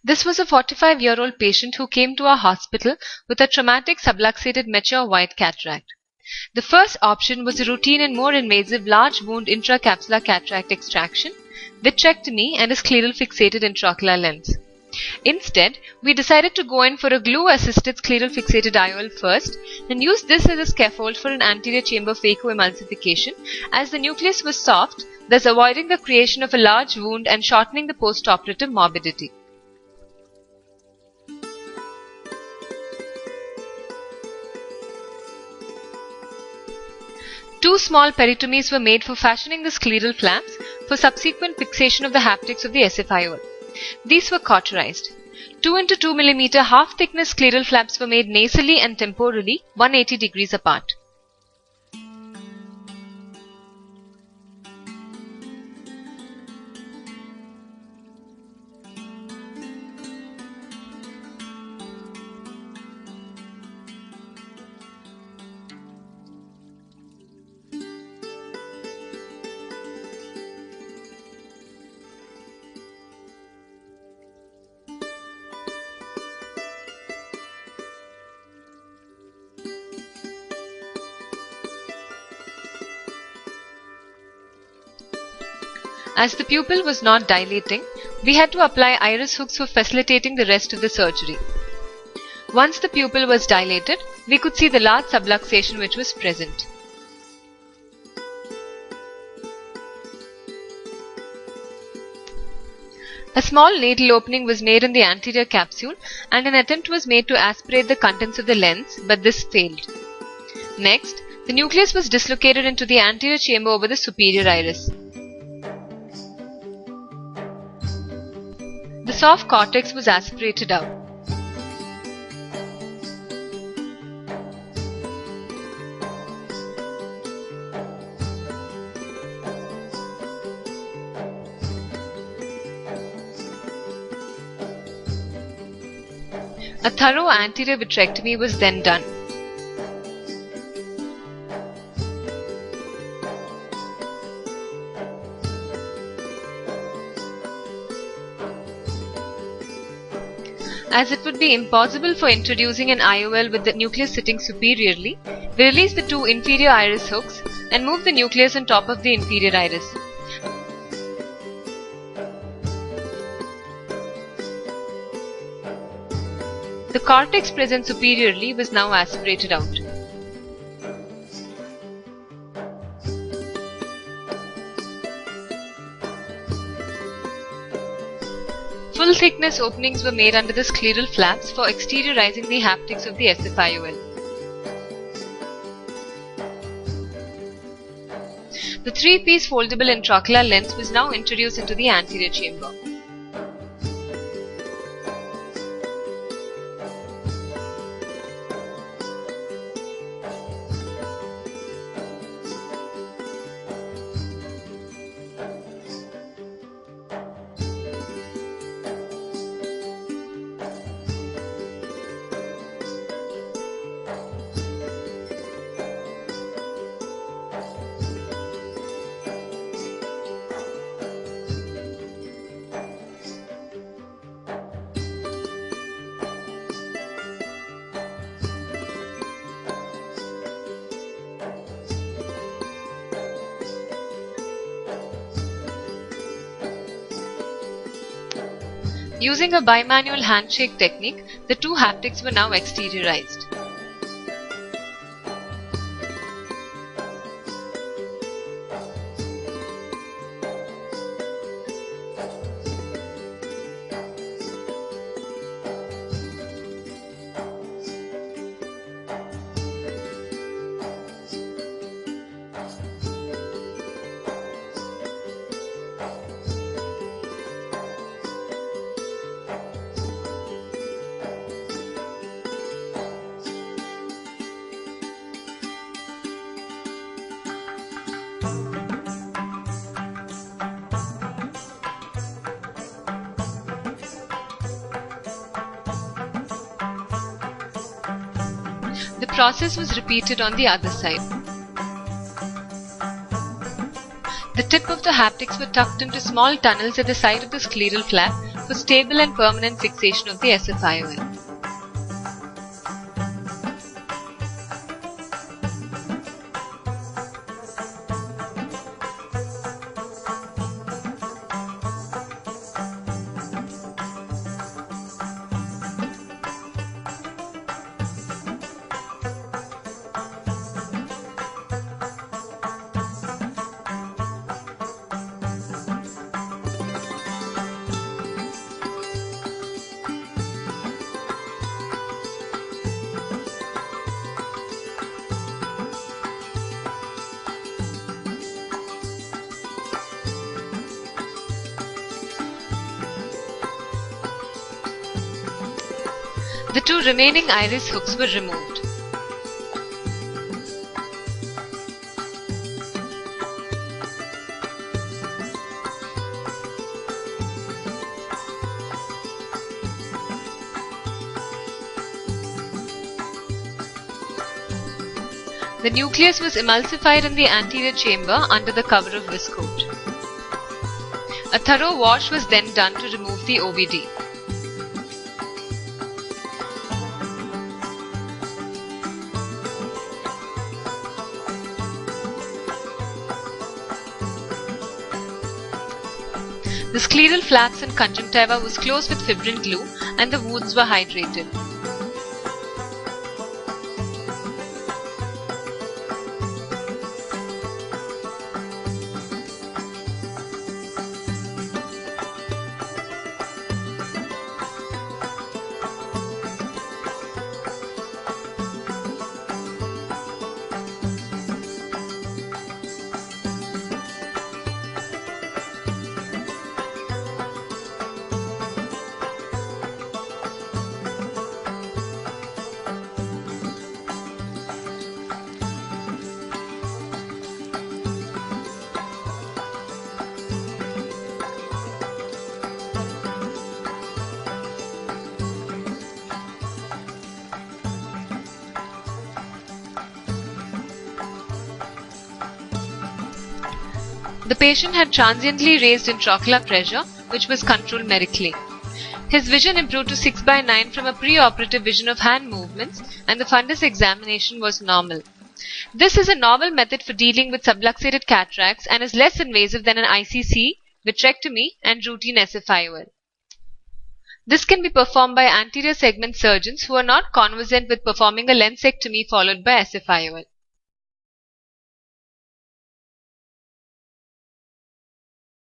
This was a 45-year-old patient who came to our hospital with a traumatic subluxated mature white cataract. The first option was a routine and more invasive large wound intracapsular cataract extraction, vitrectomy, and a scleral fixated intraocular lens. Instead, we decided to go in for a glue-assisted scleral fixated IOL first and use this as a scaffold for an anterior chamber phacoemulsification, as the nucleus was soft, thus avoiding the creation of a large wound and shortening the post-operative morbidity. Two small peritomies were made for fashioning the scleral flaps for subsequent fixation of the haptics of the SF-IOL. These were cauterized. 2 into 2 mm half-thickness scleral flaps were made nasally and temporally 180 degrees apart. As the pupil was not dilating, we had to apply iris hooks for facilitating the rest of the surgery. Once the pupil was dilated, we could see the large subluxation which was present. A small needle opening was made in the anterior capsule and an attempt was made to aspirate the contents of the lens, but this failed. Next, the nucleus was dislocated into the anterior chamber over the superior iris. The soft cortex was aspirated out. A thorough anterior vitrectomy was then done. As it would be impossible for introducing an IOL with the nucleus sitting superiorly, we released the two inferior iris hooks and moved the nucleus on top of the inferior iris. The cortex present superiorly was now aspirated out. Full thickness openings were made under the scleral flaps for exteriorizing the haptics of the SF-IOL. The 3-piece foldable intraocular lens was now introduced into the anterior chamber. Using a bimanual handshake technique, the two haptics were now exteriorized. The process was repeated on the other side. The tip of the haptics were tucked into small tunnels at the side of the scleral flap for stable and permanent fixation of the SFIOL. The two remaining iris hooks were removed. The nucleus was emulsified in the anterior chamber under the cover of viscoat. A thorough wash was then done to remove the OVD. The scleral flaps and conjunctiva was closed with fibrin glue and the wounds were hydrated. The patient had transiently raised intraocular pressure, which was controlled medically. His vision improved to 6/9 from a pre-operative vision of hand movements, and the fundus examination was normal. This is a novel method for dealing with subluxated cataracts and is less invasive than an ICC, vitrectomy, and routine SFIOL. This can be performed by anterior segment surgeons who are not conversant with performing a lensectomy followed by SFIOL.